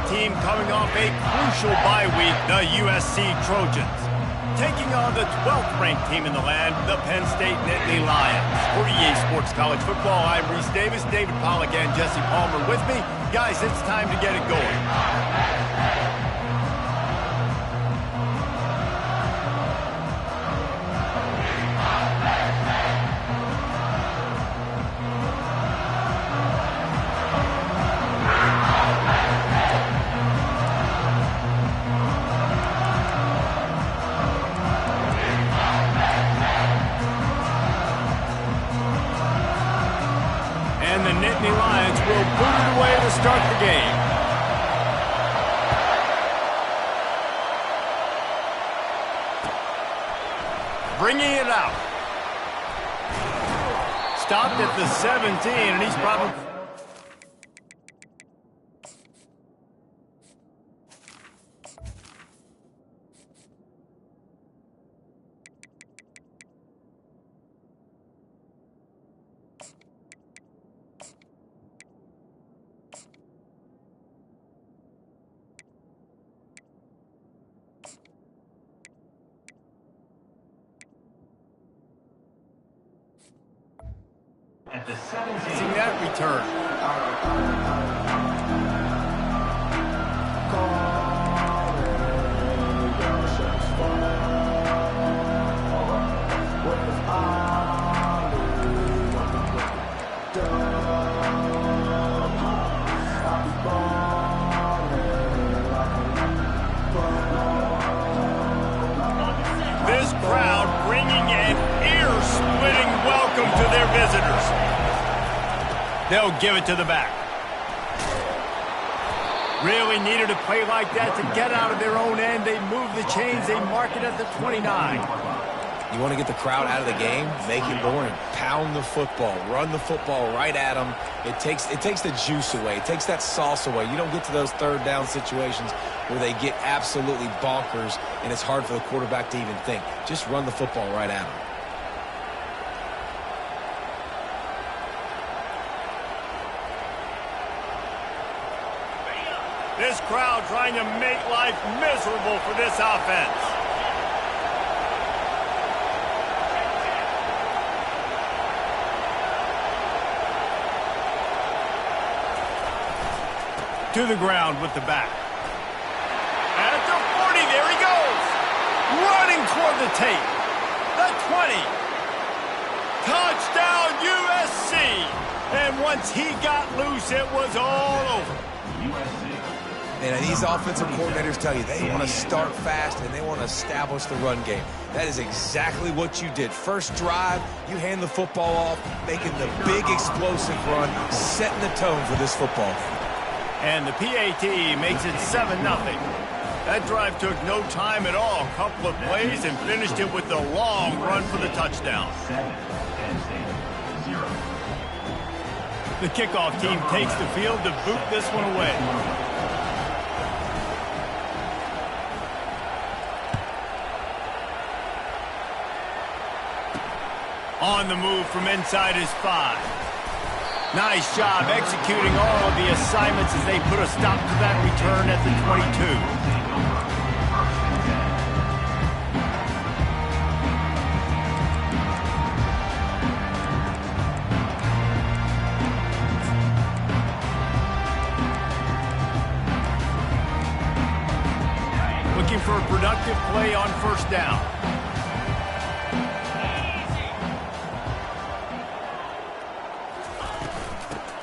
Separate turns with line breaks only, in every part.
team coming off a crucial bye week, the USC Trojans. Taking on the 12th-ranked team in the land, the Penn State Nittany Lions. For EA Sports College Football, I'm Reese Davis, David Pollack, and Jesse Palmer with me. Guys, it's time to get it going. And the Nittany Lions will boot it away to start the game. Bringing it out. Stopped at the 17, and he's probably...
At the 17th.
Seeing that return. This crowd bringing an ear-splitting welcome to their visitors. They'll give it to the back. Really needed a play like that to get out of their own end. They move the chains. They mark it at the 29.
You want to get the crowd out of the game? Make it boring. Pound the football. Run the football right at them. It takes the juice away. It takes that sauce away. You don't get to those third down situations where they get absolutely bonkers and it's hard for the quarterback to even think. Just run the football right at them.
This crowd trying to make life miserable for this offense. To the ground with the back. At the 40, there he goes. Running toward the tape. The 20. Touchdown USC. And once he got loose, it was all over.
And these offensive coordinators tell you they want to start fast and they want to establish the run game. That is exactly what you did. First drive, you hand the football off, making the big explosive run, setting the tone for this football game.
And the PAT makes it 7-0. That drive took no time at all. A couple of plays and finished it with the long run for the touchdown. The kickoff team takes the field to boot this one away. On the move from inside his 5. Nice job executing all of the assignments as they put a stop to that return at the 22. Looking for a productive play on first down.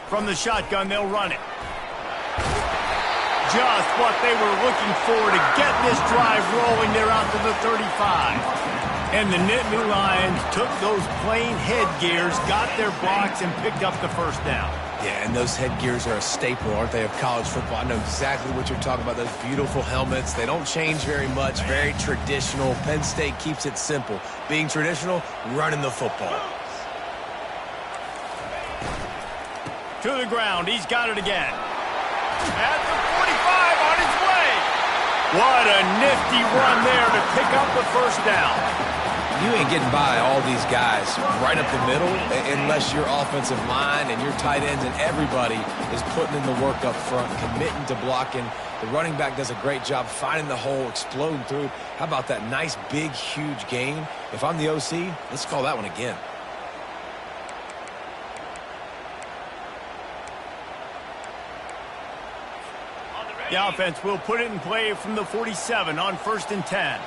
From the shotgun, they'll run it. Just what they were looking for to get this drive rolling. They're out to the 35. And the Nittany Lions took those plain headgears, got their blocks, and picked up the first down.
Yeah, and those headgears are a staple, aren't they, of college football? I know exactly what you're talking about, those beautiful helmets. They don't change very much, very traditional. Penn State keeps it simple. Being traditional, running the football.
To the ground, he's got it again. At the 45, on his way. What a nifty run there to pick up the first down.
You ain't getting by all these guys right up the middle unless your offensive line and your tight ends and everybody is putting in the work up front, committing to blocking. The running back does a great job finding the hole, exploding through. How about that nice, big, huge gain? If I'm the OC, let's call that one again.
The offense will put it in play from the 47 on 1st and 10.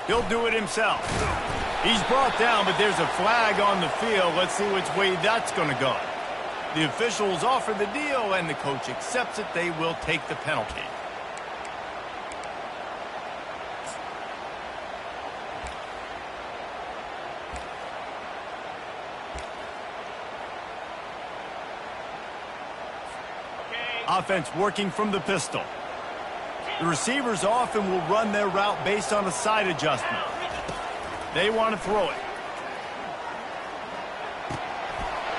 He'll do it himself. He's brought down, but there's a flag on the field. Let's see which way that's going to go. The officials offer the deal, and the coach accepts it. They will take the penalty. Offense working from the pistol. The receivers often will run their route based on a side adjustment. They want to throw it.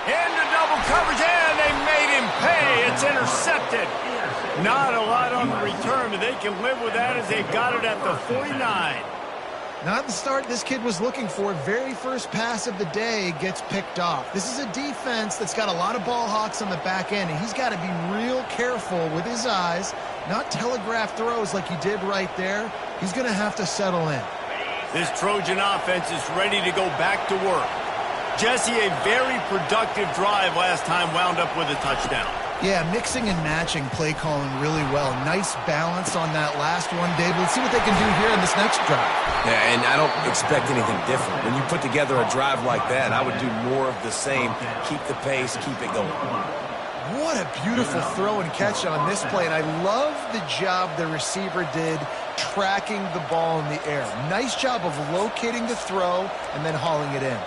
Into double coverage, and they made him pay. It's intercepted. Not a lot on the return, but they can live with that as they got it at the 49.
Not the start this kid was looking for. Very first pass of the day gets picked off. This is a defense that's got a lot of ball hawks on the back end, and he's got to be real careful with his eyes, not telegraph throws like he did right there. He's going to have to settle in.
This Trojan offense is ready to go back to work. Jesse, a very productive drive last time, wound up with a touchdown.
Yeah, mixing and matching play calling really well. Nice balance on that last one, Dave. Let's see what they can do here in this next drive.
Yeah, and I don't expect anything different. When you put together a drive like that, I would do more of the same. Keep the pace, keep it going.
What a beautiful throw and catch on this play, and I love the job the receiver did tracking the ball in the air. Nice job of locating the throw and then hauling it in.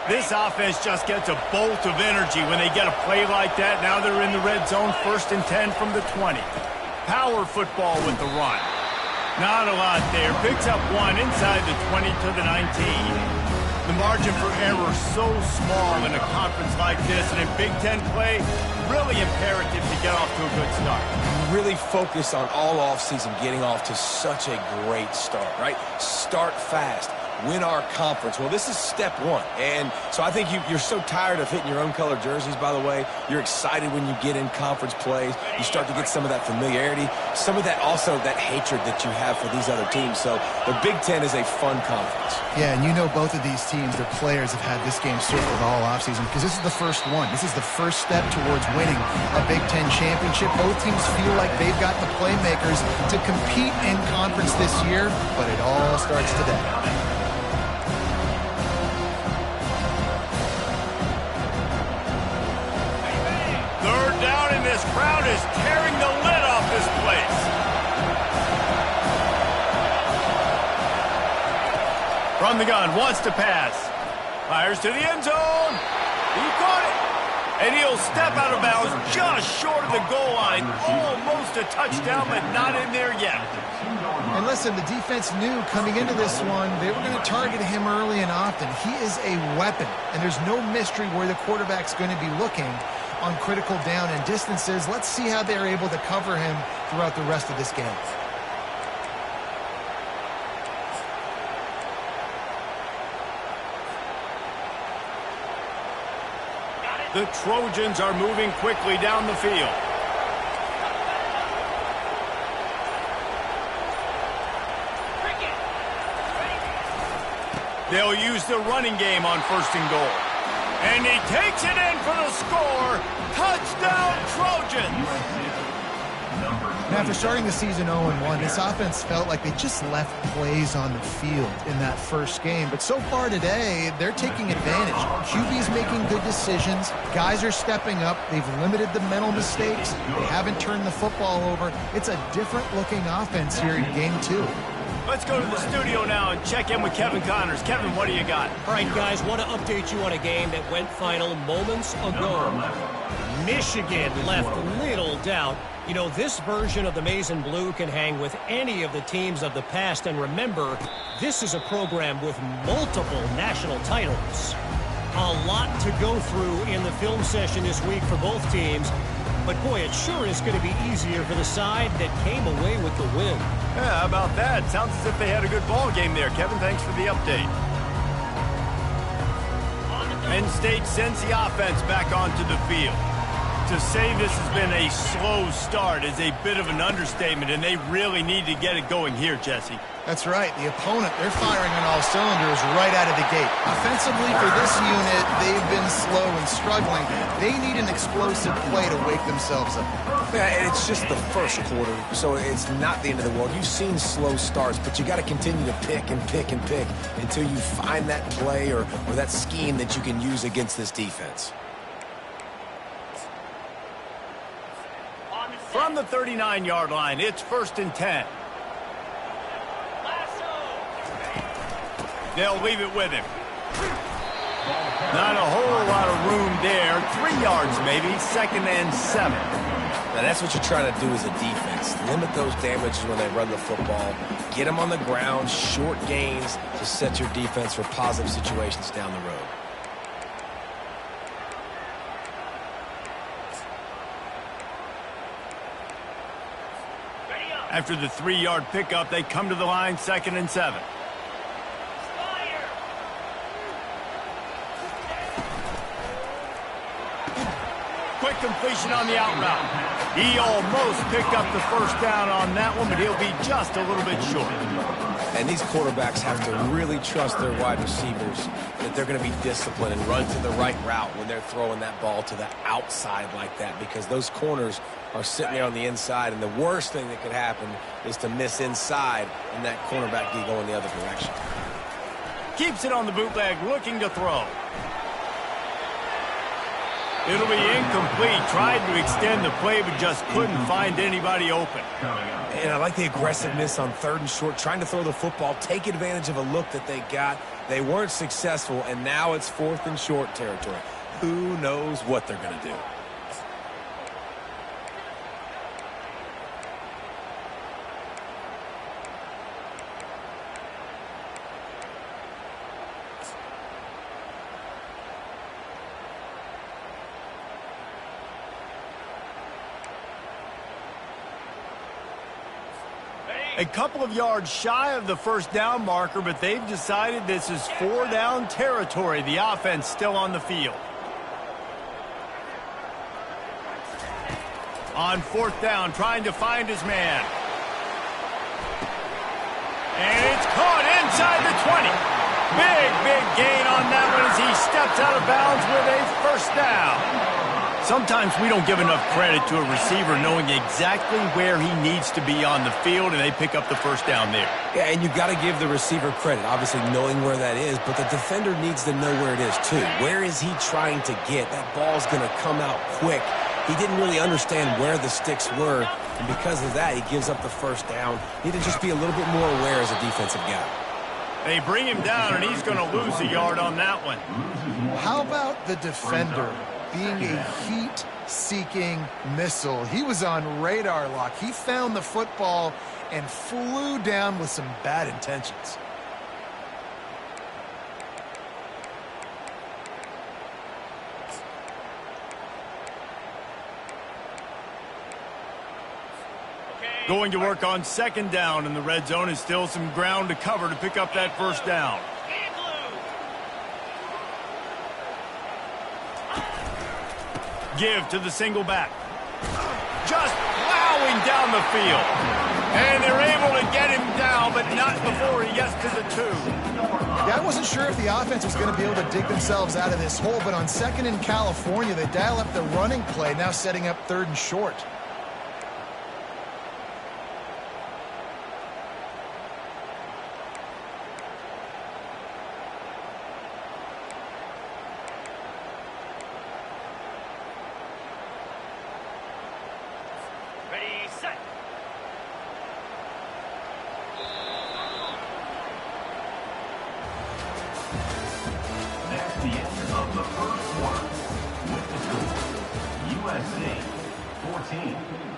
This offense just gets a bolt of energy when they get a play like that. Now they're in the red zone, 1st and 10 from the 20. Power football with the run. Not a lot there. Picks up one inside the 20 to the 19. The margin for error so small in a conference like this, and in Big Ten play, really imperative to get off to a good start.
Really focus on all offseason getting off to such a great start, right? Start fast. Win our conference. Well, this is step one. And so I think you're so tired of hitting your own color jerseys, by the way. You're excited when you get in conference plays. You start to get some of that familiarity, some of that also that hatred that you have for these other teams. So the Big Ten is a fun conference.
Yeah, and you know both of these teams, their players have had this game circled all offseason because this is the first one. This is the first step towards winning a Big Ten championship. Both teams feel like they've got the playmakers to compete in conference this year, but it all starts today.
This crowd is tearing the lid off this place. From the gun, wants to pass. Fires to the end zone. He caught it. And he'll step out of bounds just short of the goal line. Almost a touchdown, but not in there yet.
And listen, the defense knew coming into this one, they were going to target him early and often. He is a weapon, and there's no mystery where the quarterback's going to be looking on critical down and distances. Let's see how they're able to cover him throughout the rest of this game.
The Trojans are moving quickly down the field. They'll use the running game on 1st and goal. And he takes it in for the score. Touchdown, Trojans!
And after starting the season 0-1, this offense felt like they just left plays on the field in that first game. But so far today, they're taking advantage. QB's making good decisions. Guys are stepping up. They've limited the mental mistakes. They haven't turned the football over. It's a different-looking offense here in Game 2.
Let's go to the studio now and check in with Kevin Connors. Kevin, what do you got?
All right, guys, want to update you on a game that went final moments ago. Michigan left little doubt. You know, this version of the Maize and Blue can hang with any of the teams of the past. And remember, this is a program with multiple national titles. A lot to go through in the film session this week for both teams. But, boy, it sure is going to be easier for the side that came away with the win.
Yeah, how about that? Sounds as if they had a good ball game there. Kevin, thanks for the update. Penn State sends the offense back onto the field. To say this has been a slow start is a bit of an understatement, and they really need to get it going here, Jesse.
That's right. The opponent, they're firing on all cylinders right out of the gate. Offensively, for this unit, they've been slow and struggling. They need an explosive play to wake themselves up.
Yeah, and it's just the first quarter, so it's not the end of the world. You've seen slow starts, but you got to continue to pick and pick and pick until you find that play or that scheme that you can use against this defense.
From the 39-yard line, it's 1st and 10. They'll leave it with him. Not a whole lot of room there. 3 yards maybe, 2nd and 7.
Now that's what you're trying to do as a defense. Limit those damages when they run the football. Get them on the ground, short gains to set your defense for positive situations down the road.
After the 3-yard pickup, they come to the line, 2nd and 7. Quick completion on the out route. He almost picked up the first down on that one, but he'll be just a little bit short.
And these quarterbacks have to really trust their wide receivers that they're going to be disciplined and run to the right route when they're throwing that ball to the outside like that, because those corners are sitting there on the inside, and the worst thing that could happen is to miss inside and that cornerback get going the other direction.
Keeps it on the bootleg, looking to throw. It'll be incomplete. Tried to extend the play, but just couldn't find anybody open.
And I like the aggressiveness on 3rd and short, trying to throw the football, take advantage of a look that they got. They weren't successful, and now it's 4th and short territory. Who knows what they're going to do?
A couple of yards shy of the first down marker, but they've decided this is 4-down territory. The offense still on the field. On 4th down, trying to find his man. And it's caught inside the 20. Big gain on that one as he steps out of bounds with a 1st down. Sometimes we don't give enough credit to a receiver knowing exactly where he needs to be on the field, and they pick up the 1st down there.
Yeah, and you've got to give the receiver credit, obviously knowing where that is, but the defender needs to know where it is too. Where is he trying to get? That ball's going to come out quick. He didn't really understand where the sticks were, and because of that, he gives up the 1st down. Need to just be a little bit more aware as a defensive guy.
They bring him down, and he's going to lose a yard on that one.
How about the defender being a heat-seeking missile? He was on radar lock. He found the football and flew down with some bad intentions.
Going to work on 2nd down, and the red zone is still some ground to cover to pick up that 1st down. Give to the single back. Just plowing down the field. And they're able to get him down, but not before he gets to the 2.
Yeah, I wasn't sure if the offense was going to be able to dig themselves out of this hole, but on 2nd in California, they dial up the running play, now setting up 3rd and short.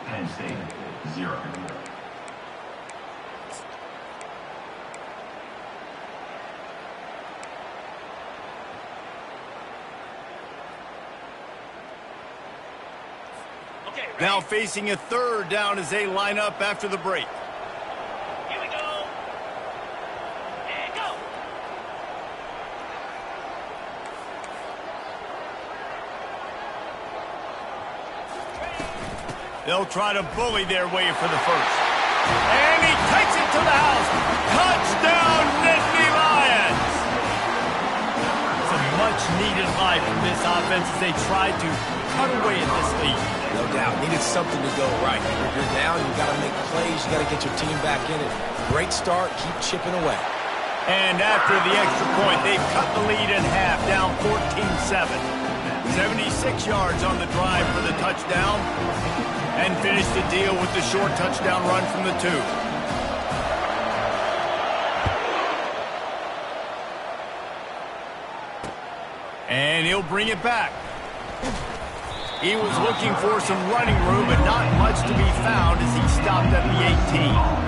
Penn State 0.
Now facing a third down as they line up after the break.
Here we go. And go.
They'll try to bully their way for the first. And he takes it to the house. Touchdown, Nittany Lions! It's a much-needed life from this offense as they try to cut away at this lead.
No doubt. Needed something to go right. If you're down, you got to make plays. You got to get your team back in it. Great start. Keep chipping away.
And after the extra point, they've cut the lead in half, down 14-7. 76 yards on the drive for the touchdown. And finish the deal with the short touchdown run from the 2. And he'll bring it back. He was looking for some running room, but not much to be found as he stopped at the 18.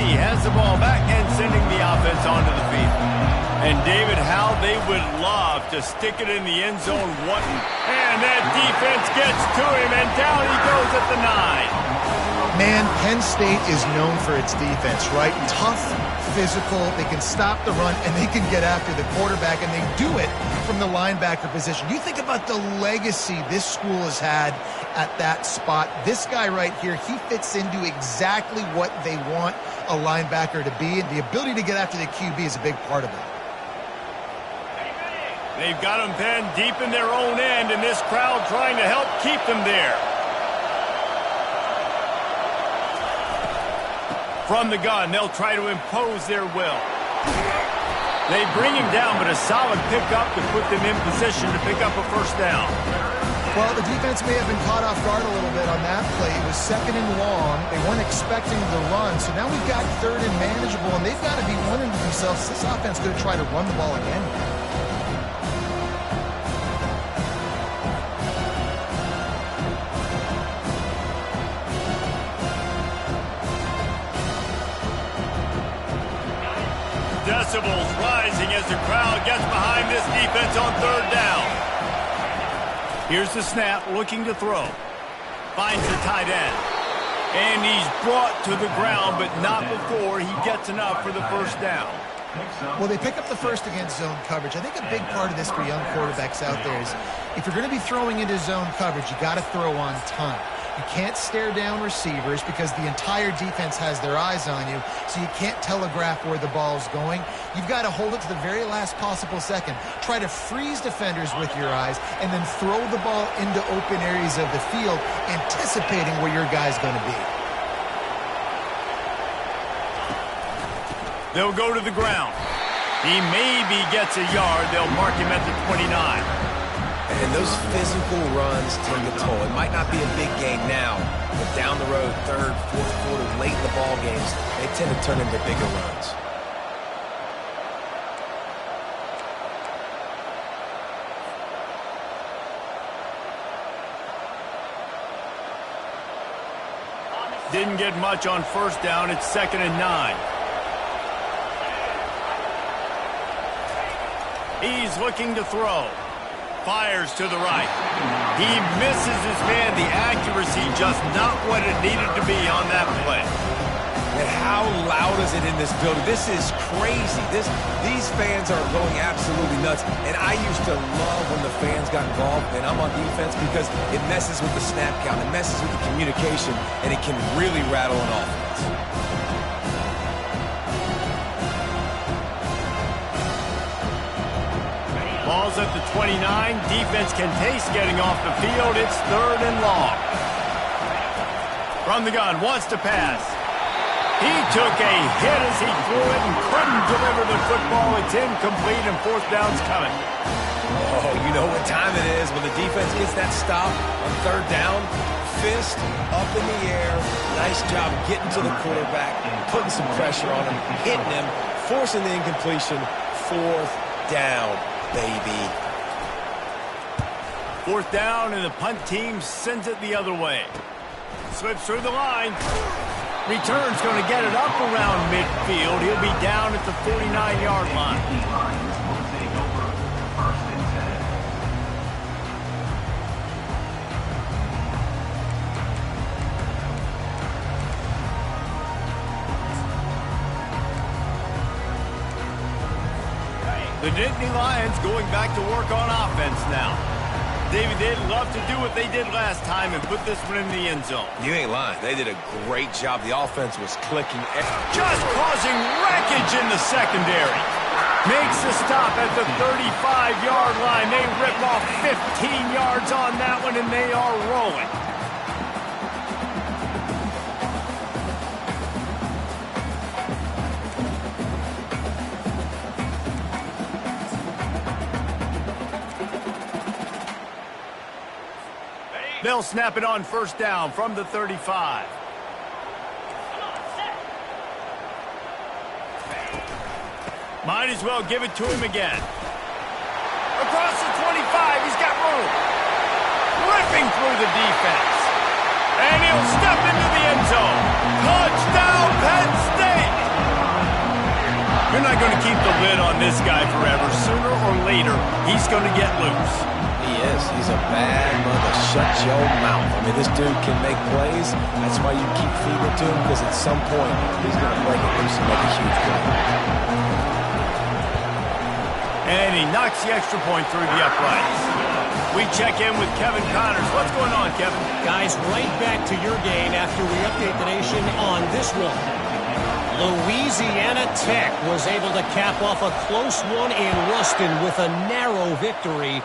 Has the ball back and sending the offense onto the field. And David, how they would love to stick it in the end zone. And that defense gets to him, and down he goes at the 9.
Man, Penn State is known for its defense, right? Tough, physical, they can stop the run, and they can get after the quarterback, and they do it from the linebacker position. You think about the legacy this school has had at that spot. This guy right here, he fits into exactly what they want a linebacker to be, and the ability to get after the QB is a big part of it.
They've got them pinned deep in their own end, and this crowd trying to help keep them there. From the gun, they'll try to impose their will. They bring him down, but a solid pickup to put them in position to pick up a first down.
Well, the defense may have been caught off guard a little bit on that play. It was 2nd and long. They weren't expecting the run, so now we've got 3rd and manageable, and they've got to be wondering to themselves, this offense going to try to run the ball again?
Decibels rising as the crowd gets behind this defense on 3rd down. Here's the snap, looking to throw. Finds the tight end. And he's brought to the ground, but not before he gets enough for the first down.
Well, they pick up the first against zone coverage. I think a big part of this for young quarterbacks out there is if you're going to be throwing into zone coverage, you got to throw on time. You can't stare down receivers because the entire defense has their eyes on you, so you can't telegraph where the ball's going. You've got to hold it to the very last possible second. Try to freeze defenders with your eyes and then throw the ball into open areas of the field, anticipating where your guy's going to be.
They'll go to the ground. He maybe gets a yard. They'll mark him at the 29.
And those physical runs take a toll. It might not be a big game now, but down the road, 3rd, 4th quarter, late in the ball games, they tend to turn into bigger runs.
Didn't get much on first down. It's 2nd and 9. He's looking to throw. Fires to the right. He misses his man. The accuracy just not what it needed to be on that play.
And how loud is it in this building? This is crazy. These fans are going absolutely nuts. And I used to love when the fans got involved, and I'm on defense, because it messes with the snap count. It messes with the communication, and it can really rattle an offense.
Ball's at the 29. Defense can taste getting off the field. It's 3rd and long. From the gun, wants to pass. He took a hit as he threw it and couldn't deliver the football. It's incomplete, and 4th down's coming.
Oh, you know what time it is when the defense gets that stop on 3rd down. Fist up in the air. Nice job getting to the quarterback, putting some pressure on him, hitting him, forcing the incompletion. 4th down, baby.
4th down, and the punt team sends it the other way. Slips through the line. Return's going to get it up around midfield. He'll be down at the 49-yard line.
Lions will take over 1st and 10.
The Nittany Lions going back to work on offense now. David, they'd love to do what they did last time and put this one in the end zone.
You ain't lying. They did a great job. The offense was clicking.
Just causing wreckage in the secondary. Makes the stop at the 35-yard line. They rip off 15 yards on that one, and they are rolling. They'll snap it on 1st down from the 35.
Come on, set.
Might as well give it to him again. Across the 25, he's got room. Ripping through the defense. And he'll step into the end zone. Touchdown, Penn State! You're not going to keep the lid on this guy forever. Sooner or later, he's going to get loose.
He is. He's a bad mother. Shut your mouth. I mean, this dude can make plays. That's why you keep feeding it to him, because at some point, he's going to break it loose and make a huge play.
And he knocks the extra point through the uprights. We check in with Kevin Connors. What's going on, Kevin?
Guys, right back to your game after we update the nation on this one. Louisiana Tech was able to cap off a close one in Ruston with a narrow victory.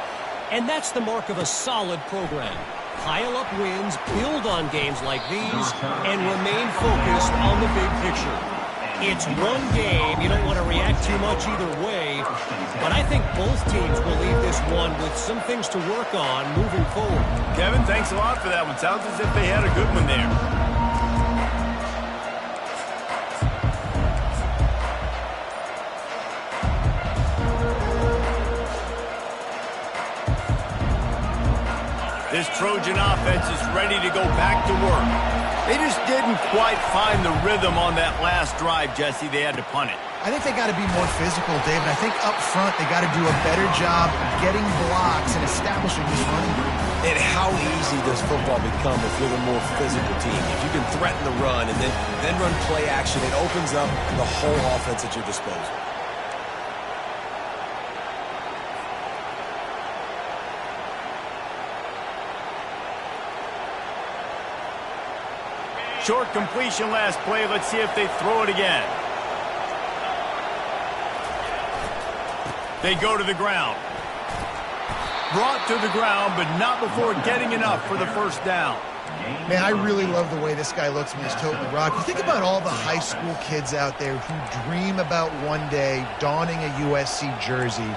And that's the mark of a solid program. Pile up wins, build on games like these, and remain focused on the big picture. It's one game. You don't want to react too much either way. But I think both teams will leave this one with some things to work on moving forward.
Kevin, thanks a lot for that one. Sounds as if they had a good one there. This Trojan offense is ready to go back to work. They just didn't quite find the rhythm on that last drive, Jesse. They had to punt it.
I think they got to be more physical, David. I think up front they got to do a better job getting blocks and establishing this running game.
And how easy does football become if you're the more physical team? If you can threaten the run and then run play action, it opens up the whole offense at your disposal.
Short completion last play. Let's see if they throw it again. They go to the ground. Brought to the ground, but not before getting enough for the 1st down.
Man, I really love the way this guy looks when he's toting the rock. You think about all the high school kids out there who dream about one day donning a USC jersey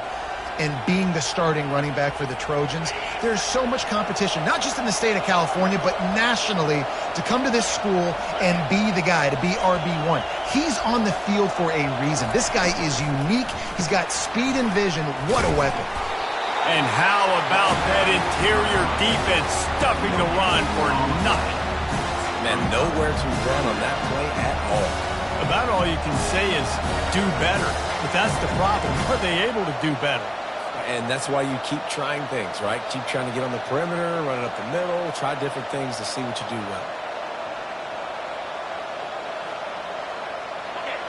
and being the starting running back for the Trojans. There's so much competition, not just in the state of California, but nationally, to come to this school and be the guy, to be RB1. He's on the field for a reason. This guy is unique. He's got speed and vision. What a weapon.
And how about that interior defense stuffing the run for nothing?
Man, nowhere to run on that play at all.
About all you can say is do better. But that's the problem. Are they able to do better?
And that's why you keep trying things, right? Keep trying to get on the perimeter, run it up the middle, try different things to see what you do well.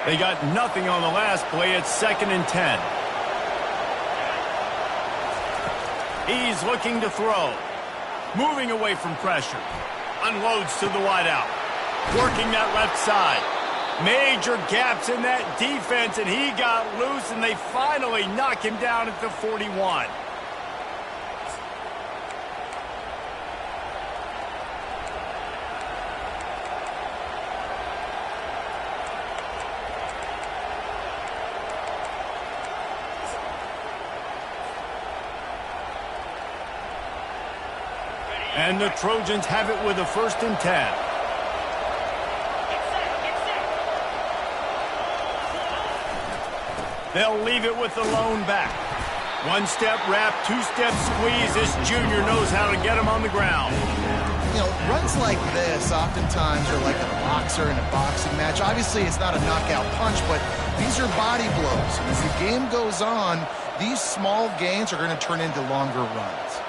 They got nothing on the last play. It's 2nd and 10. He's looking to throw. Moving away from pressure. Unloads to the wideout. Working that left side. Major gaps in that defense, and he got loose, and they finally knock him down at the 41. And the Trojans have it with a 1st and 10. They'll leave it with the lone back. One-step wrap, two-step squeeze. This junior knows how to get him on the ground.
You know, runs like this oftentimes are like a boxer in a boxing match. Obviously, it's not a knockout punch, but these are body blows. And as the game goes on, these small gains are going to turn into longer runs.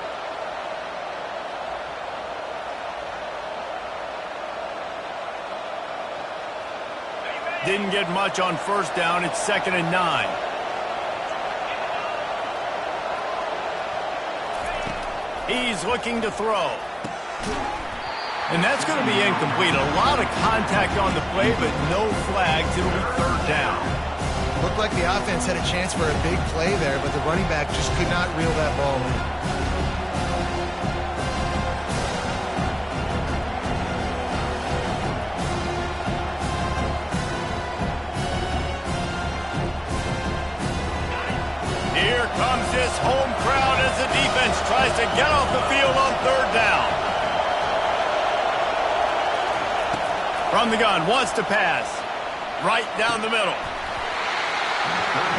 Didn't get much on first down. It's 2nd and 9. He's looking to throw. And that's going to be incomplete. A lot of contact on the play, but no flags. It'll be 3rd down.
Looked like the offense had a chance for a big play there, but the running back just could not reel that ball in.
Here comes this home crowd as the defense tries to get off the field on 3rd down. From the gun, wants to pass. Right down the middle.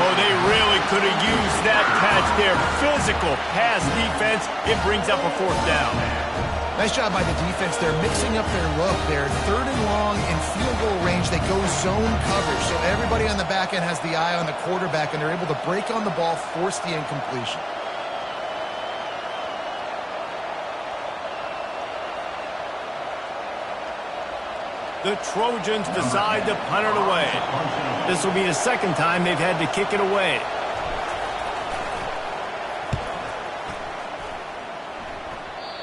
Oh, they really could have used that catch there. Physical pass defense. It brings up a 4th down.
Nice job by the defense. They're mixing up their look. They're 3rd and long in field goal range. They go zone coverage. So everybody on the back end has the eye on the quarterback, and they're able to break on the ball, force the incompletion.
The Trojans decide to punt it away. This will be the 2nd time they've had to kick it away.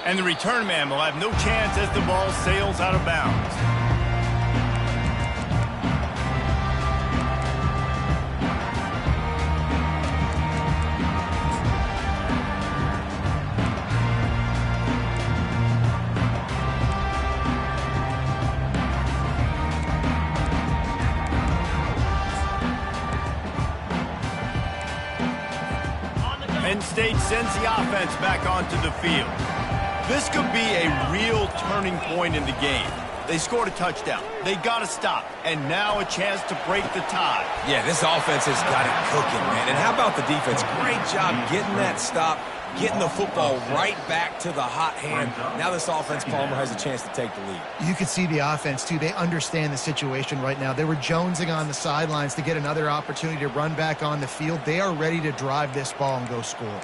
And the return man will have no chance as the ball sails out of bounds. Penn State sends the offense back onto the field. This could be a real turning point in the game. They scored a touchdown. They got to stop. And now a chance to break the tie.
Yeah, this offense has got it cooking, man. And how about the defense? Great job getting that stop, getting the football right back to the hot hand. Now this offense, Palmer, has a chance to take the lead.
You could see the offense, too. They understand the situation right now. They were jonesing on the sidelines to get another opportunity to run back on the field. They are ready to drive this ball and go score.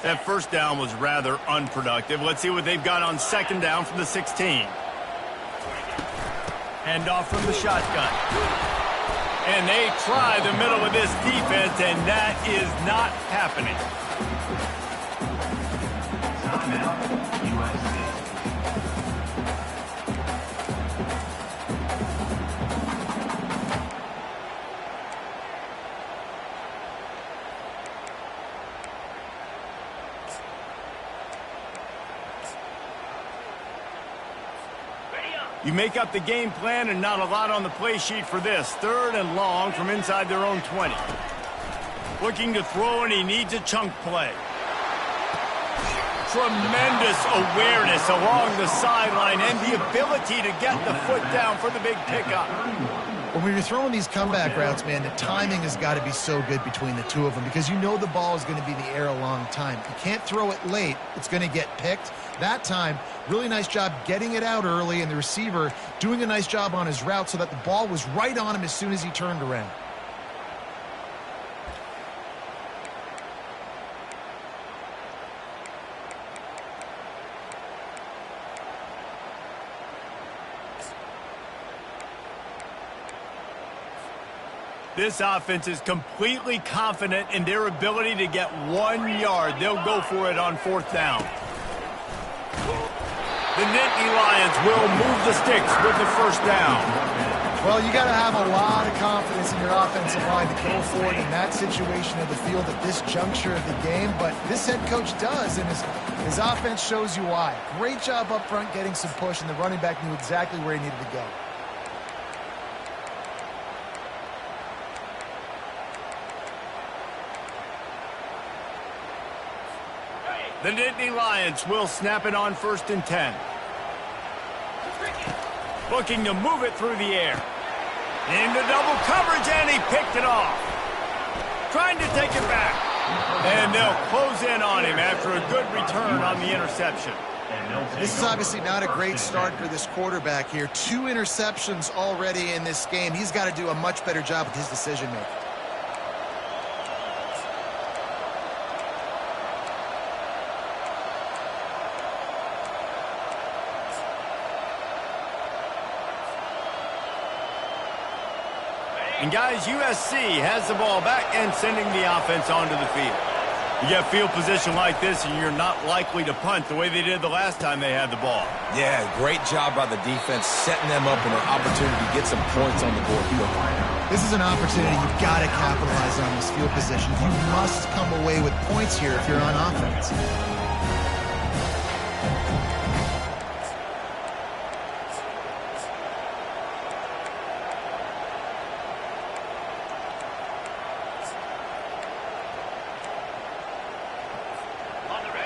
That first down was rather unproductive. Let's see what they've got on 2nd down from the 16. Hand off from the shotgun. And they try the middle of this defense, and that is not happening.
Timeout, USC.
You make up the game plan and not a lot on the play sheet for this. 3rd and long from inside their own 20. Looking to throw, and he needs a chunk play. Tremendous awareness along the sideline and the ability to get the foot down for the big pickup.
When you're throwing these comeback routes, man, the timing has got to be so good between the two of them because you know the ball is going to be in the air a long time. You can't throw it late. It's going to get picked. That time, really nice job getting it out early, and the receiver doing a nice job on his route so that the ball was right on him as soon as he turned around.
This offense is completely confident in their ability to get 1 yard. They'll go for it on 4th down. The Nittany Lions will move the sticks with the 1st down.
Well, you got to have a lot of confidence in your offensive line to go forward in that situation of the field at this juncture of the game, but this head coach does, and his offense shows you why. Great job up front getting some push, and the running back knew exactly where he needed to go. The
Nittany Lions will snap it on 1st and 10. Looking to move it through the air. Into double coverage, and he picked it off. Trying to take it back. And they'll close in on him after a good return on the interception.
This is obviously not a great start for this quarterback here. 2 interceptions already in this game. He's got to do a much better job with his decision-making.
And guys, USC has the ball back and sending the offense onto the field. You get field position like this and you're not likely to punt the way they did the last time they had the ball.
Yeah, great job by the defense setting them up in an opportunity to get some points on the board quickly.
This is an opportunity you've got to capitalize on this field position. You must come away with points here if you're on offense.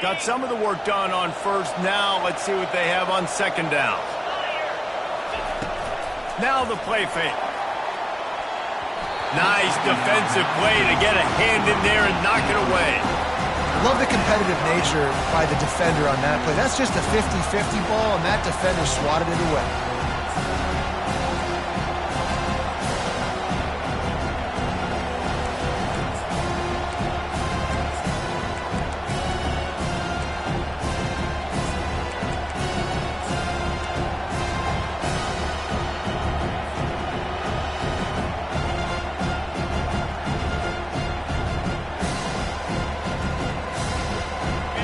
Got some of the work done on first. Now let's see what they have on second down. Now the play fake. Nice defensive play to get a hand in there and knock it away.
Love the competitive nature by the defender on that play. That's just a 50-50 ball, and that defender swatted it away.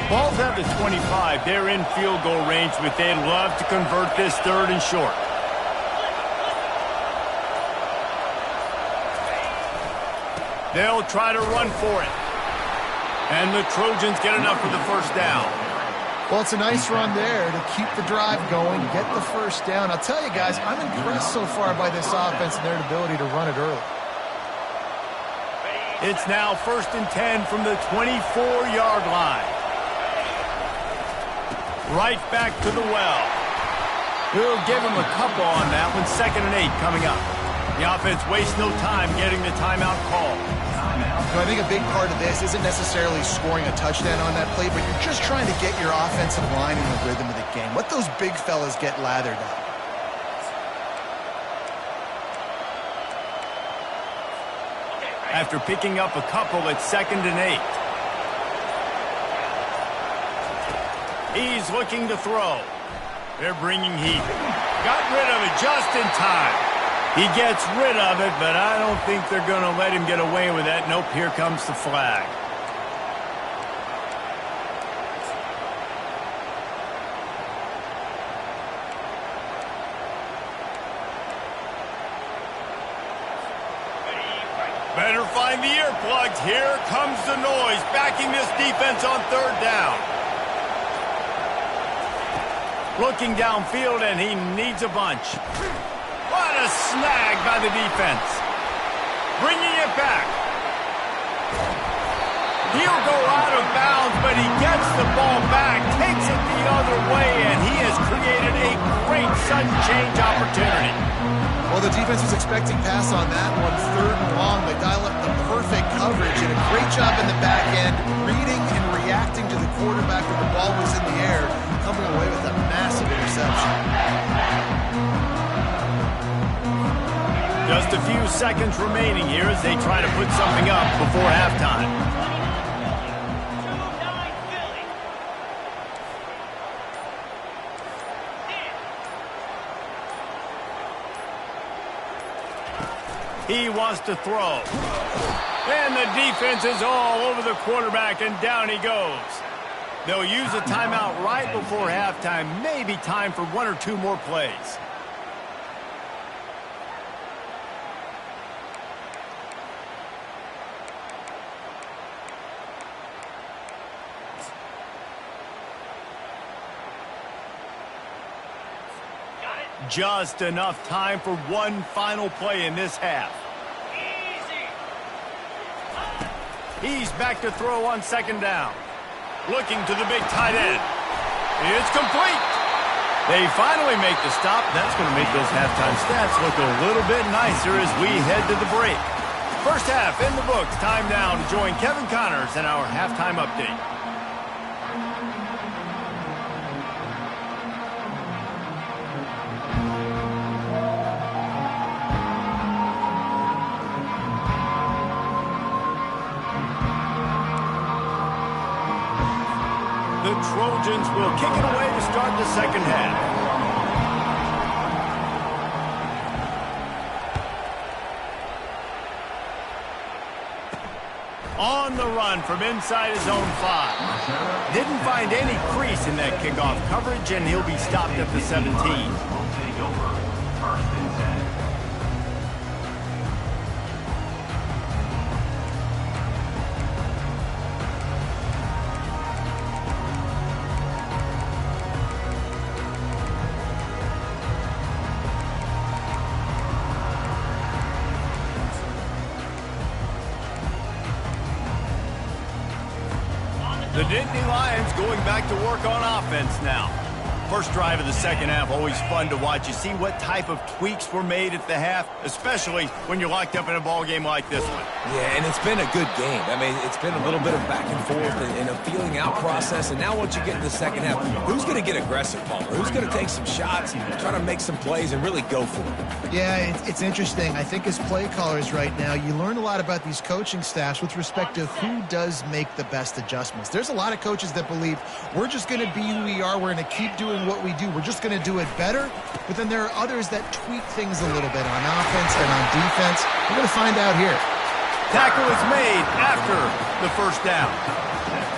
Balls have the 25. They're in field goal range, but they'd love to convert this third and short. They'll try to run for it. And the Trojans get enough for the first down.
Well, it's a nice run there to keep the drive going, get the first down. I'll tell you guys, I'm impressed so far by this offense and their ability to run it early.
It's now 1st and 10 from the 24-yard line. Right back to the well. We'll give him a couple on that one. 2nd and 8 coming up. The offense wastes no time getting the timeout call.
I think a big part of this isn't necessarily scoring a touchdown on that play, but you're just trying to get your offensive line in the rhythm of the game. Let those big fellas get lathered up.
After picking up a couple at 2nd and 8. He's looking to throw. They're bringing heat. Got rid of it just in time. He gets rid of it, but I don't think they're going to let him get away with that. Nope, here comes the flag. Better find the earplugs. Here comes the noise, backing this defense on 3rd down. Looking downfield, and he needs a bunch. What a snag by the defense. Bringing it back. He'll go out of bounds, but he gets the ball back, takes it the other way, and he has created a great sudden change opportunity.
Well, the defense was expecting pass on that one. 3rd and long. They dial up the perfect coverage and a great job in the back end, reading and reacting to the quarterback when the ball was in the air, coming away with a massive interception.
Just a few seconds remaining here as they try to put something up before halftime. He wants to throw. And the defense is all over the quarterback, and down he goes. They'll use a timeout right before halftime. Maybe time for 1 or 2 more plays. Just enough time for one final play in this half. He's back to throw on 2nd down. Looking to the big tight end. It's complete. They finally make the stop. That's going to make those halftime stats look a little bit nicer as we head to the break. First half in the books. Time now to join Kevin Connors in our halftime update. The Trojans will kick it away to start the second half. On the run from inside his own 5. Didn't find any crease in that kickoff coverage, and he'll be stopped at the 17.
Will take over first and 10.
The Nittany Lions going back to work on offense now. First drive of the second half, always fun to watch. You see what type of tweaks were made at the half, especially when you're locked up in a ball game like this one.
Yeah, and it's been a good game. I mean, it's been a little bit of back and forth and a feeling out process. And now once you get in the second half, who's going to get aggressive, Palmer? Who's going to take some shots, try to make some plays, and really go for it?
Yeah, it's interesting. I think as play callers right now, you learn a lot about these coaching staffs with respect to who does make the best adjustments. There's a lot of coaches that believe we're just going to be who we are. We're going to keep doing what we do. We're just going to do it better. But then there are others that tweak things a little bit on offense and on defense. We're going to find out here.
Tackle is made after the first down.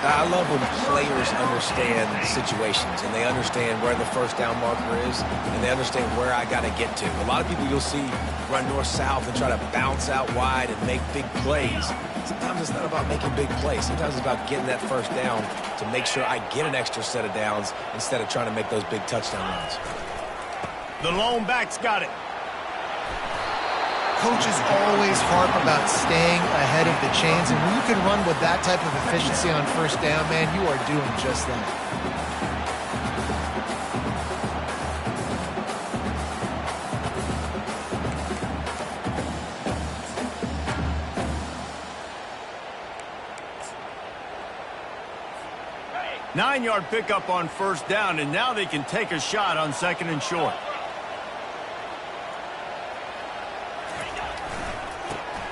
I love when players understand situations and they understand where the first down marker is and they understand where I got to get to. A lot of people you'll see run north-south and try to bounce out wide and make big plays. Sometimes it's not about making big plays. Sometimes it's about getting that first down to make sure I get an extra set of downs instead of trying to make those big touchdown runs.
The lone back's got it.
Coaches always harp about staying ahead of the chains, and when you can run with that type of efficiency on first down, man, you are doing just that.
Nine-yard pickup on first down, and now they can take a shot on second and short.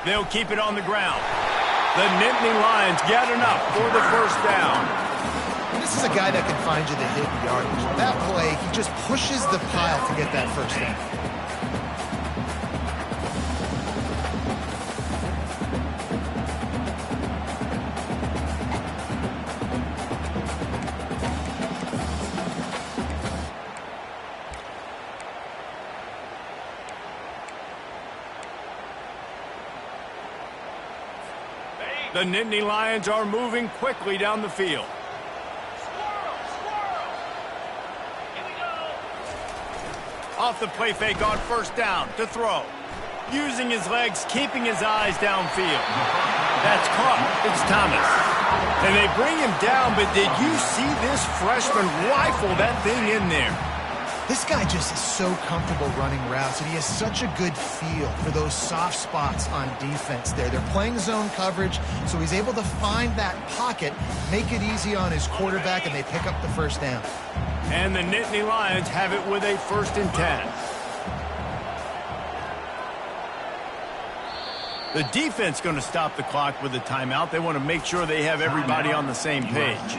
They'll keep it on the ground. The Nittany Lions get enough for the first down.
This is a guy that can find you the hidden yardage. That play, he just pushes the pile to get that first down.
The Nittany Lions are moving quickly down the field.
Here we go.
Off the play fake on first down to throw. Using his legs, keeping his eyes downfield. That's caught. It's Thomas. And they bring him down, but did you see this freshman rifle that thing in there?
This guy just is so comfortable running routes, and he has such a good feel for those soft spots on defense there. They're playing zone coverage, so he's able to find that pocket, make it easy on his quarterback, and they pick up the first down.
And the Nittany Lions have it with a 1st and 10. The defense going to stop the clock with a timeout. They want to make sure they have everybody on the same page.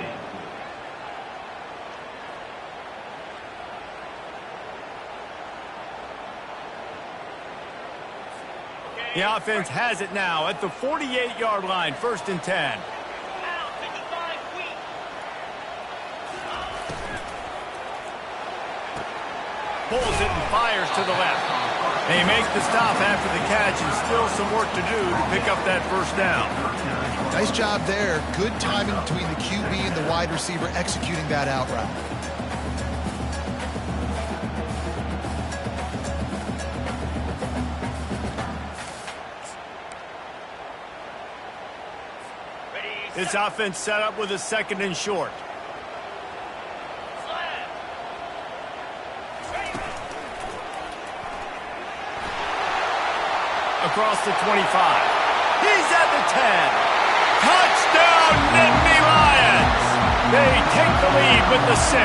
The offense has it now at the 48-yard line, 1st and 10.
Out, 55 weak.
Pulls it and fires to the left. They make the stop after the catch, and still some work to do to pick up that first down.
Nice job there. Good timing between the QB and the wide receiver executing that out route.
This offense set up with a 2nd and short.
Slam.
across the 25. He's at the 10. Touchdown, Nittany Lions! They take the lead with the 6.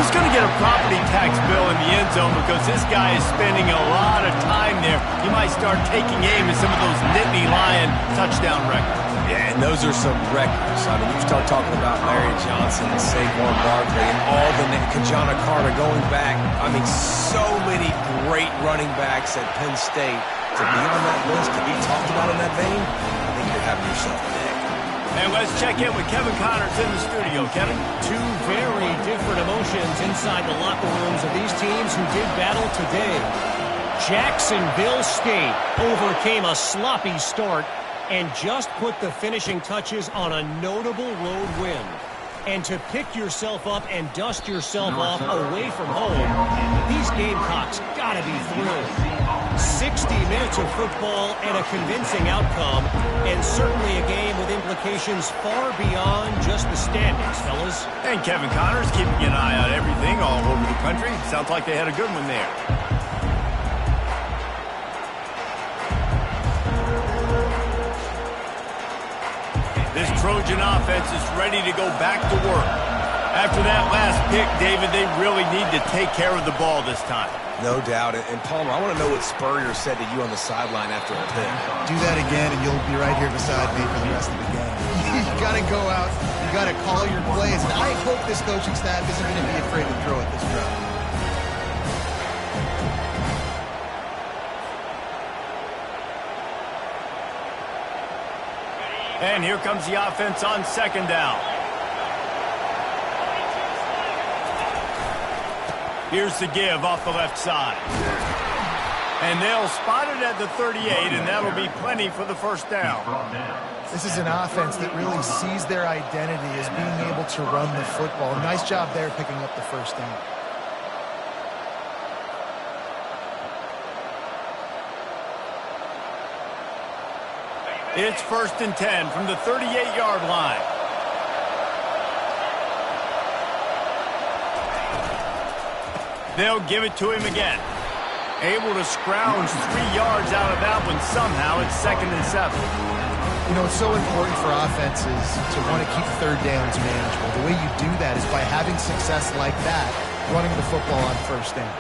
He's going to get a property tax bill in the end zone because this guy is spending a lot of time there. He might start taking aim at some of those Nittany Lion touchdown records.
Yeah, and those are some records. I mean, you start talking about Larry Johnson and Saquon Barkley and all the Kajana Carter going back. I mean, so many great running backs at Penn State. To be on that list, to be talked about in that vein, I think you're having yourself a day.
And let's check in with Kevin Connors in the studio. Kevin?
Two very different emotions inside the locker rooms of these teams who did battle today. Jacksonville State overcame a sloppy start and just put the finishing touches on a notable road win. And to pick yourself up and dust yourself off away from home, these Gamecocks gotta be thrilled. 60 minutes of football and a convincing outcome, and certainly a game with implications far beyond just the standings, fellas.
And Kevin Connors keeping an eye on everything all over the country. Sounds like they had a good one there. This Trojan offense is ready to go back to work. After that last pick, David, they really need to take care of the ball this time.
No doubt. And Palmer, I want to know what Spurrier said to you on the sideline after a pick.
Do that again, and you'll be right here beside me for the rest of the game. You got to go out. You got to call your plays. And I hope this coaching staff isn't going to be afraid to throw at this drive.
And here comes the offense on second down. Here's the give off the left side. And they'll spot it at the 38, and that'll be plenty for the first down.
This is an offense that really sees their identity as being able to run the football. Nice job there picking up the first down.
It's 1st and 10 from the 38-yard line. They'll give it to him again. Able to scrounge 3 yards out of that one somehow. It's 2nd and 7.
You know, it's so important for offenses to want to keep third downs manageable. The way you do that is by having success like that, running the football on first down.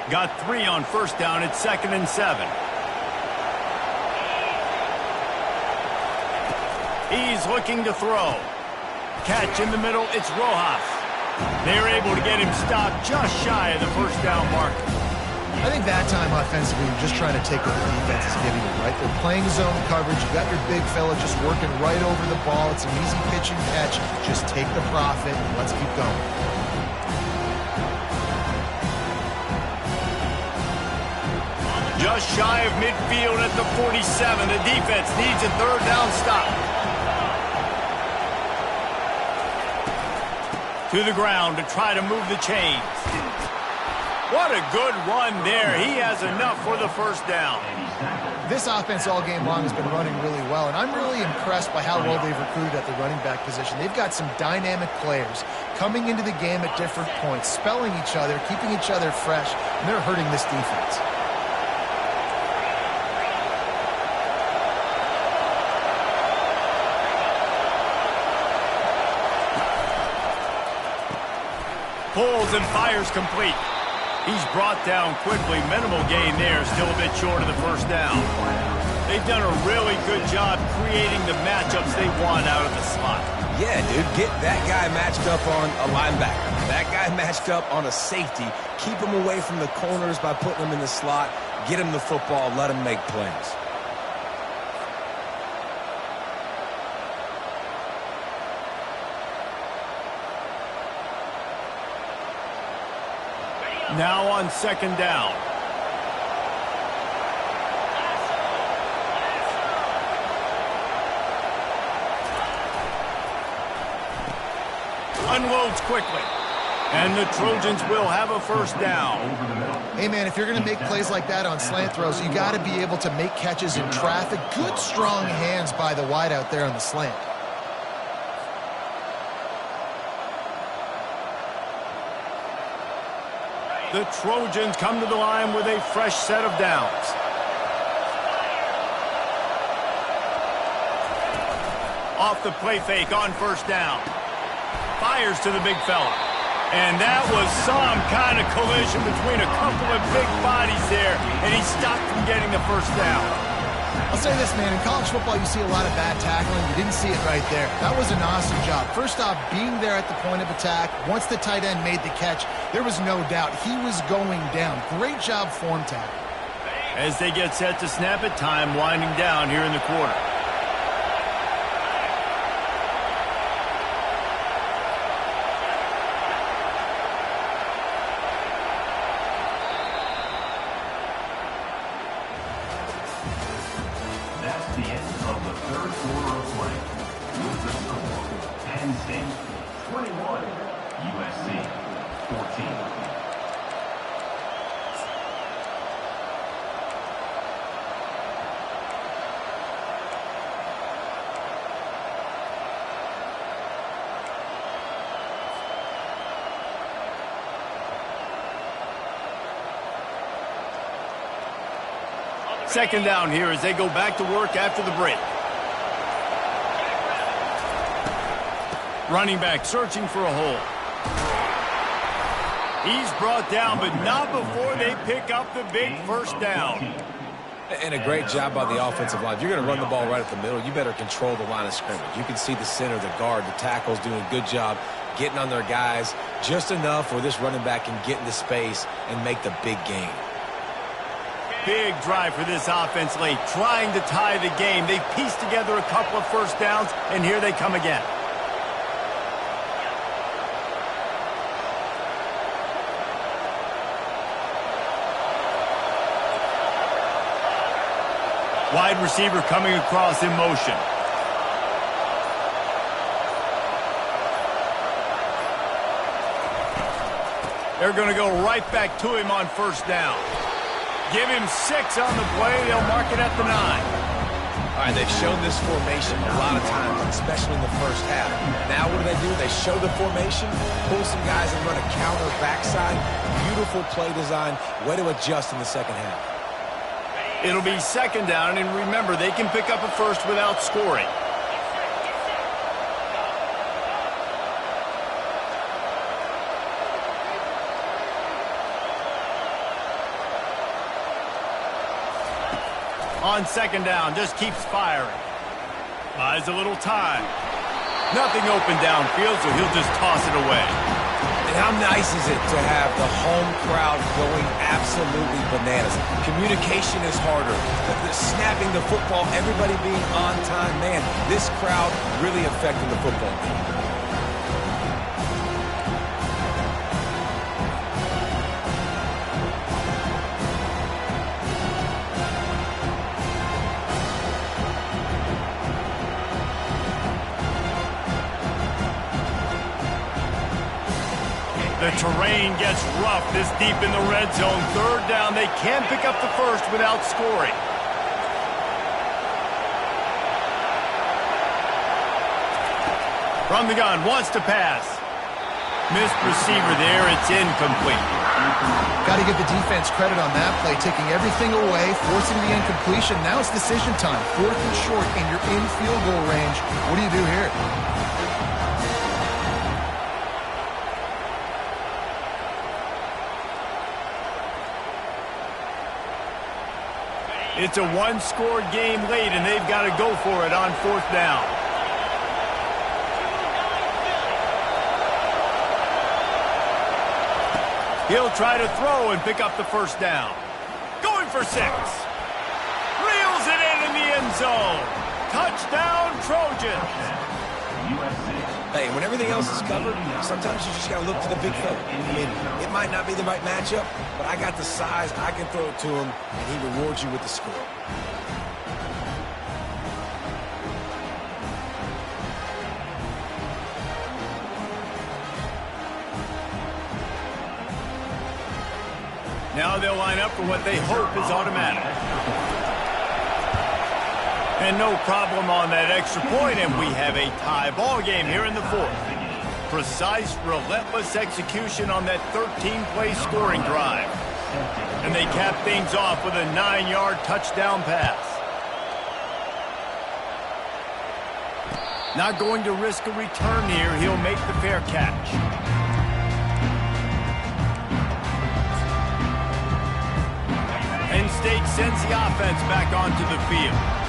Got 3 on first down. It's 2nd and 7. He's looking to throw. Catch in the middle. It's Rojas. They're able to get him stopped just shy of the first down mark.
I think that time offensively, you're just trying to take what the defense is giving you, right? They're playing zone coverage. You got your big fella just working right over the ball. It's an easy pitch and catch. Just take the profit and let's keep going.
Just shy of midfield at the 47. The defense needs a third down stop. To the ground to try to move the chains. What a good run there. He has enough for the first down.
This offense all game long has been running really well, and I'm really impressed by how well they've recruited at the running back position. They've got some dynamic players coming into the game at different points, spelling each other, keeping each other fresh, and they're hurting this defense.
Pulls and fires complete. He's brought down quickly. Minimal gain there. Still a bit short of the first down. They've done a really good job creating the matchups they want out of the slot.
Yeah, dude, get that guy matched up on a linebacker. That guy matched up on a safety. Keep him away from the corners by putting him in the slot. Get him the football. Let him make plays.
Now on second down. Unloads quickly. And the Trojans will have a first down.
Hey, man, if you're going to make plays like that on slant throws, you got to be able to make catches in traffic. Good, strong hands by the wide out there on the slant.
The Trojans come to the line with a fresh set of downs. Off the play fake on first down. Fires to the big fella. And that was some kind of collision between a couple of big bodies there, and he stopped from getting the first down.
I'll say this, man, in college football you see a lot of bad tackling. You didn't see it right there. That was an awesome job. First off, being there at the point of attack. Once the tight end made the catch, there was no doubt he was going down. Great job form tackle.
As they get set to snap it, time winding down here in the quarter.
That's the end of the third quarter of play. With the score, Penn State 21, USC 14.
Second down here as they go back to work after the break. Running back searching for a hole. He's brought down, but not before they pick up the big first down.
And a great job by the offensive line. If you're going to run the ball right at the middle, you better control the line of scrimmage. You can see the center, the guard, the tackles doing a good job getting on their guys just enough where this running back can get into space and make the big game.
Big drive for this offense late, trying to tie the game. They pieced together a couple of first downs, and here they come again. Wide receiver coming across in motion. They're going to go right back to him on first down. Give him 6 on the play. They'll mark it at the 9.
All right, they've shown this formation a lot of times, especially in the first half. Now what do? They show the formation, pull some guys and run a counter backside. Beautiful play design. Way to adjust in the second half.
It'll be second down, and remember, they can pick up a first without scoring. On second down, just keeps firing. Buys a little time. Nothing open downfield, so he'll just toss it away.
And how nice is it to have the home crowd going absolutely bananas? Communication is harder. The snapping the football, everybody being on time. Man, this crowd really affecting the football game.
The terrain gets rough this deep in the red zone. Third down, they can pick up the first without scoring. From the gun, wants to pass. Missed receiver there, it's incomplete.
Got to give the defense credit on that play, taking everything away, forcing the incompletion. Now it's decision time. 4th and short, and you're in field goal range. What do you do here?
It's a one-score game late, and they've got to go for it on 4th down. He'll try to throw and pick up the first down. Going for 6. Reels it in the end zone. Touchdown, Trojans.
Hey, when everything else is covered, sometimes you just got to look to the big fella. I mean, it might not be the right matchup, but I got the size, I can throw it to him, and he rewards you with the score.
Now they'll line up for what they hope is automatic. And no problem on that extra point, and we have a tie ball game here in the fourth. Precise, relentless execution on that 13-play scoring drive. And they cap things off with a 9-yard touchdown pass. Not going to risk a return here. He'll make the fair catch. Penn State sends the offense back onto the field.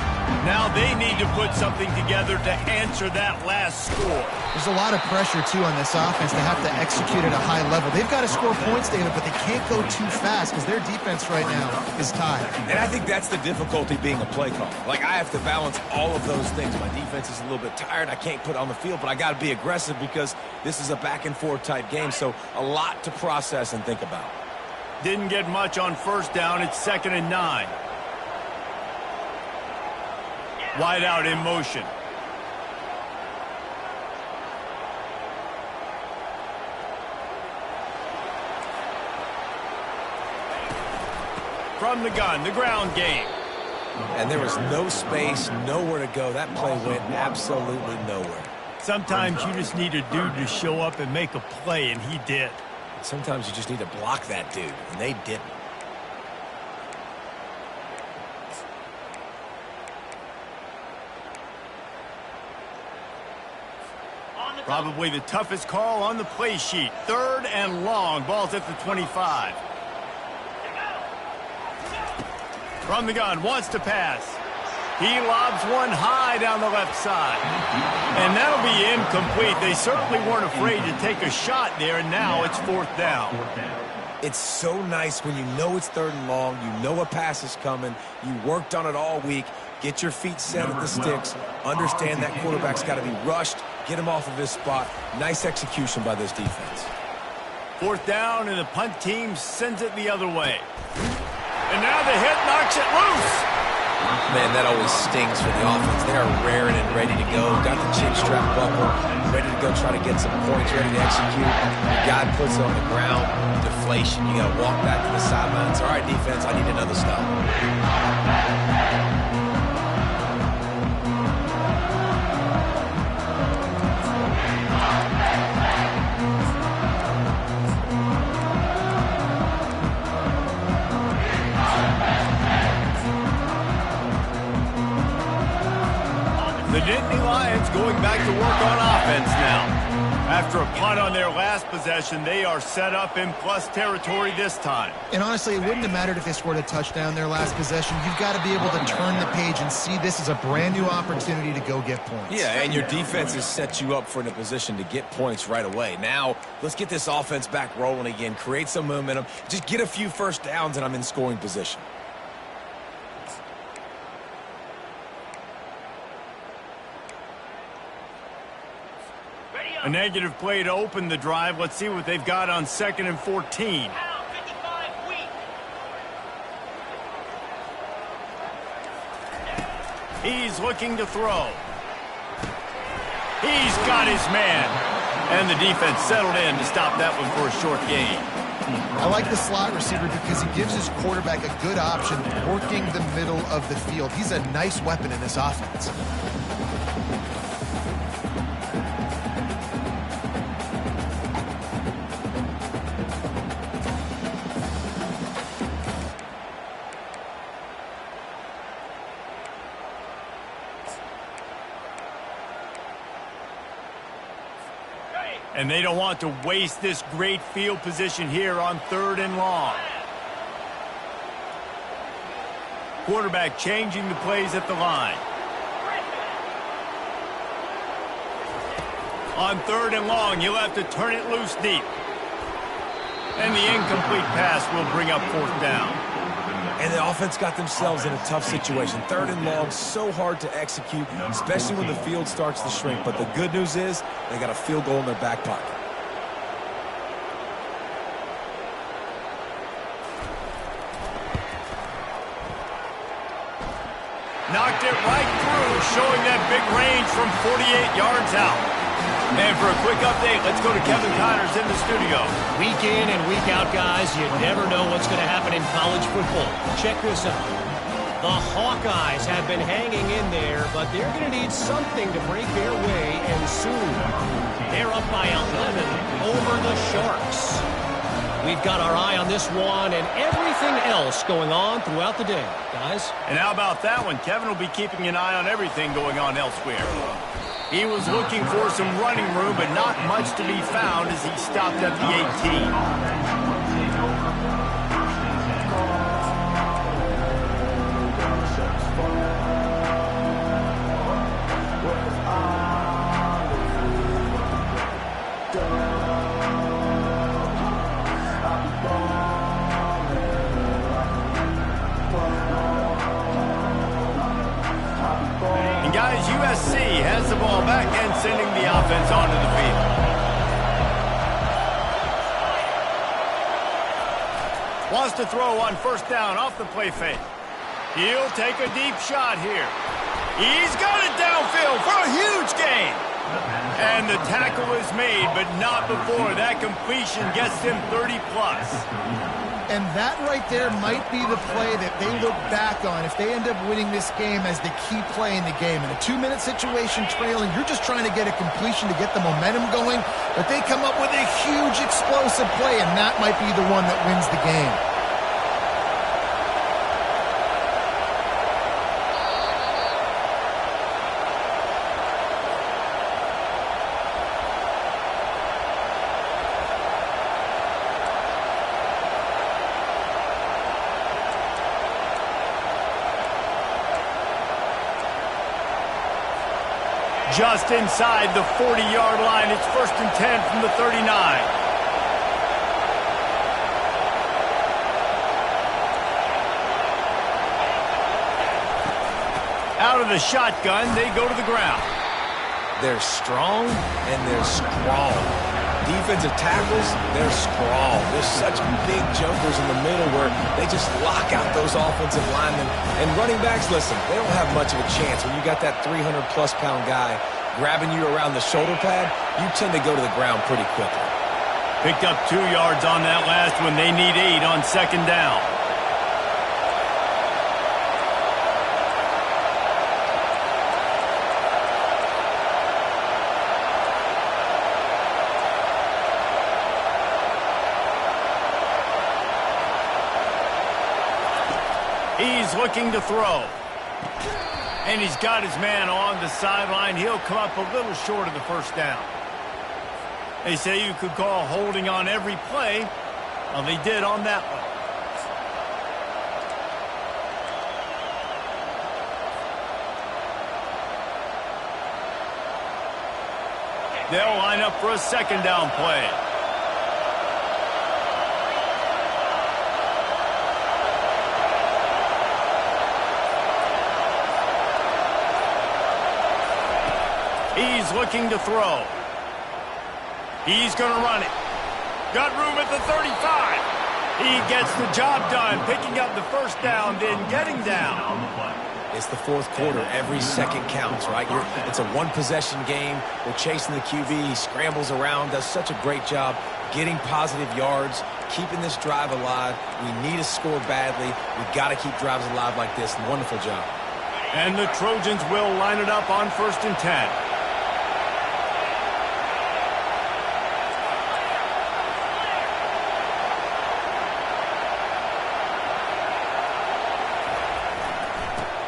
Now they need to put something together to answer that last score.
There's a lot of pressure, too, on this offense. They have to execute at a high level. They've got to score points, David, but they can't go too fast because their defense right now is tired.
And I think that's the difficulty being a play caller. Like, I have to balance all of those things. My defense is a little bit tired. I can't put it on the field, but I got to be aggressive because this is a back-and-forth type game, so a lot to process and think about.
Didn't get much on first down. It's 2nd and 9. Wide out in motion. From the gun, the ground game.
And there was no space, nowhere to go. That play went absolutely nowhere.
Sometimes you just need a dude to show up and make a play, and he did.
Sometimes you just need to block that dude, and they didn't.
Probably the toughest call on the play sheet. 3rd and long. Ball's at the 25. From the gun, wants to pass. He lobs one high down the left side. And that'll be incomplete. They certainly weren't afraid to take a shot there, and now it's 4th down.
It's so nice when you know it's 3rd and long, you know a pass is coming, you worked on it all week, get your feet set at the sticks, understand that quarterback's got to be rushed, get him off of his spot. Nice execution by this defense.
4th down, and the punt team sends it the other way. And now the hit knocks it loose.
Man, that always stings for the offense. They are raring and ready to go. Got the chin strap buckle, ready to go try to get some points, ready to execute. The guy puts it on the ground. Deflation. You got to walk back to the sidelines. All right, defense, I need another stop.
The Nittany Lions going back to work on offense now. After a punt on their last possession, they are set up in plus territory this time.
And honestly, it wouldn't have mattered if they scored a touchdown their last possession. You've got to be able to turn the page and see this as a brand new opportunity to go get points.
Yeah, and your defense has set you up for in a position to get points right away. Now, let's get this offense back rolling again, create some momentum, just get a few first downs, and I'm in scoring position.
A negative play to open the drive. Let's see what they've got on 2nd and 14. He's looking to throw. He's got his man. And the defense settled in to stop that one for a short gain.
I like the slot receiver because he gives his quarterback a good option working the middle of the field. He's a nice weapon in this offense.
And they don't want to waste this great field position here on 3rd and long. Quarterback changing the plays at the line. On 3rd and long, you'll have to turn it loose deep. And the incomplete pass will bring up 4th down.
And the offense got themselves in a tough situation. 3rd and long, so hard to execute, especially when the field starts to shrink. But the good news is they got a field goal in their back pocket.
Knocked it right through, showing that big range from 48 yards out. And for a quick update, let's go to Kevin Connors in the studio.
Week in and week out, guys, you never know what's going to happen in college football. Check this out. The Hawkeyes have been hanging in there, but they're going to need something to break their way, and soon. They're up by 11 over the Sharks. We've got our eye on this one and everything else going on throughout the day, guys.
And how about that one? Kevin will be keeping an eye on everything going on elsewhere. He was looking for some running room, but not much to be found as he stopped at the 18. Guys, USC has the ball back and sending the offense onto the field. Wants to throw on first down off the play fake. He'll take a deep shot here. He's got it downfield for a huge gain. And the tackle is made, but not before that completion gets him 30-plus.
And that right there might be the play that they look back on if they end up winning this game as the key play in the game. In a 2-minute situation trailing, you're just trying to get a completion to get the momentum going, but they come up with a huge explosive play, and that might be the one that wins the game.
Just inside the 40-yard line. It's 1st and 10 from the 39. Out of the shotgun, they go to the ground.
They're strong and they're strong. Defensive tackles, they're strong. There's such big jumpers in the middle where they just lock out those offensive linemen. And running backs, listen, they don't have much of a chance. When you got that 300-plus pound guy grabbing you around the shoulder pad, you tend to go to the ground pretty quickly.
Picked up 2 yards on that last one. They need 8 on second down. He's looking to throw. And he's got his man on the sideline. He'll come up a little short of the first down. They say you could call holding on every play. Well, they did on that one. They'll line up for a second down play. He's looking to throw. He's going to run it. Got room at the 35. He gets the job done, picking up the first down, then getting down.
It's the fourth quarter. Every second counts, right? It's a one-possession game. We're chasing the QB. He scrambles around, does such a great job getting positive yards, keeping this drive alive. We need to score badly. We've got to keep drives alive like this. Wonderful job.
And the Trojans will line it up on 1st and 10.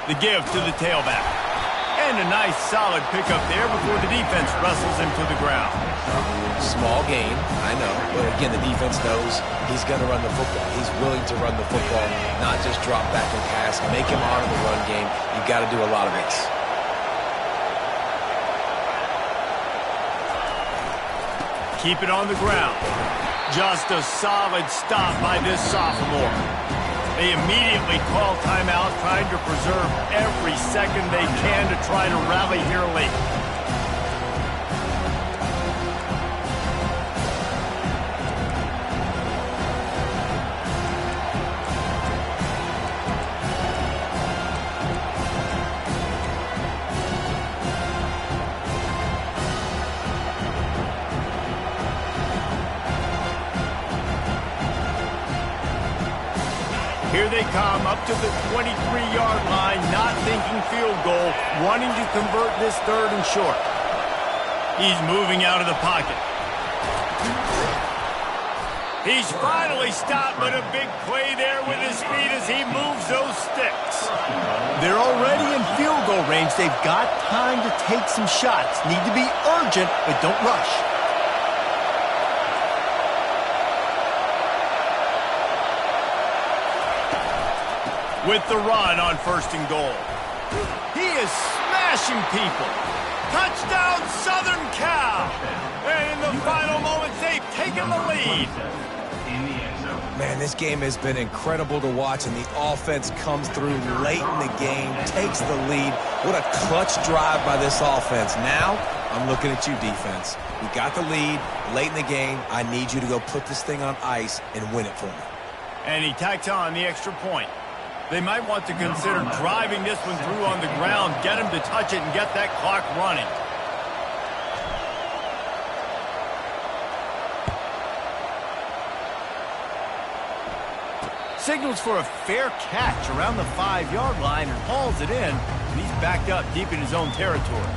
The give to the tailback. And a nice solid pickup there before the defense wrestles him to the ground.
Small gain, I know. But again, the defense knows he's going to run the football. He's willing to run the football, not just drop back and pass. Make him honor the run game. You've got to do a lot of it.
Keep it on the ground. Just a solid stop by this sophomore. They immediately call timeout, trying to preserve every second they can to try to rally here late. Here they come up to the 23-yard line, not thinking field goal, wanting to convert this 3rd and short. He's moving out of the pocket. He's finally stopped, but a big play there with his feet as he moves those sticks.
They're already in field goal range. They've got time to take some shots. Need to be urgent, but don't rush.
With the run on 1st and goal. He is smashing people. Touchdown, Southern Cal. And in the final moments, they've taken the lead.
Man, this game has been incredible to watch, and the offense comes through late in the game, takes the lead. What a clutch drive by this offense. Now, I'm looking at you, defense. We got the lead late in the game. I need you to go put this thing on ice and win it for me.
And he tacks on the extra point. They might want to consider driving this one through on the ground, get him to touch it, and get that clock running. Signals for a fair catch around the 5-yard line and hauls it in, and he's backed up deep in his own territory.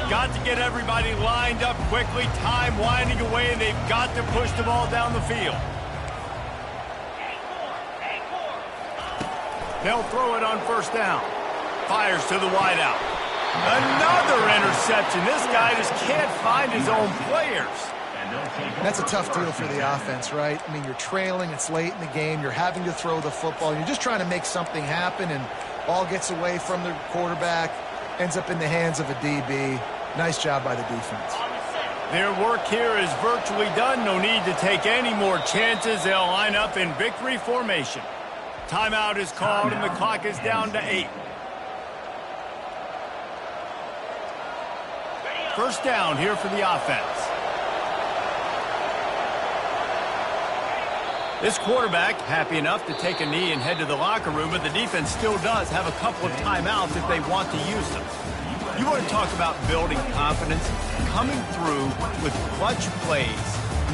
Got to get everybody lined up quickly, time winding away, and they've got to push the ball down the field. They'll throw it on 1st down. Fires to the wideout. Another interception. This guy just can't find his own players.
That's a tough deal for the offense, right? I mean, you're trailing, it's late in the game, you're having to throw the football, you're just trying to make something happen, and ball gets away from the quarterback, ends up in the hands of a DB. Nice job by the defense.
Their work here is virtually done. No need to take any more chances. They'll line up in victory formation. Timeout is called, and the clock is down to 8. 1st down here for the offense. This quarterback happy enough to take a knee and head to the locker room, but the defense still does have a couple of timeouts if they want to use them. You want to talk about building confidence, coming through with clutch plays,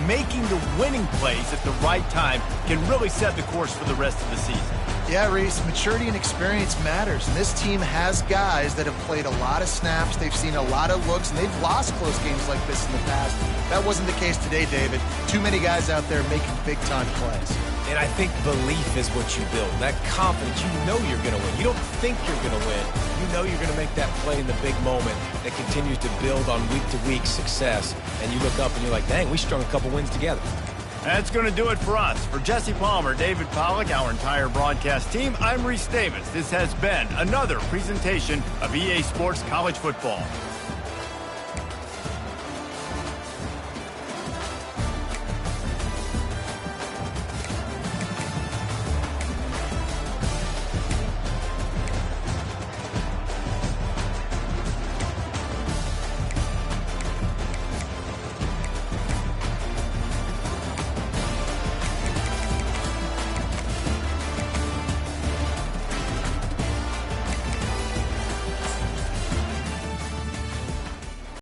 making the winning plays at the right time can really set the course for the rest of the season.
Yeah, Reese, maturity and experience matters, and this team has guys that have played a lot of snaps, they've seen a lot of looks, and they've lost close games like this in the past. That wasn't the case today, David. Too many guys out there making big-time plays.
And I think belief is what you build. That confidence, you know you're going to win. You don't think you're going to win. You know you're going to make that play in the big moment that continues to build on week-to-week success. And you look up and you're like, dang, we strung a couple wins together.
That's going to do it for us. For Jesse Palmer, David Pollack, our entire broadcast team, I'm Reese Davis. This has been another presentation of EA Sports College Football.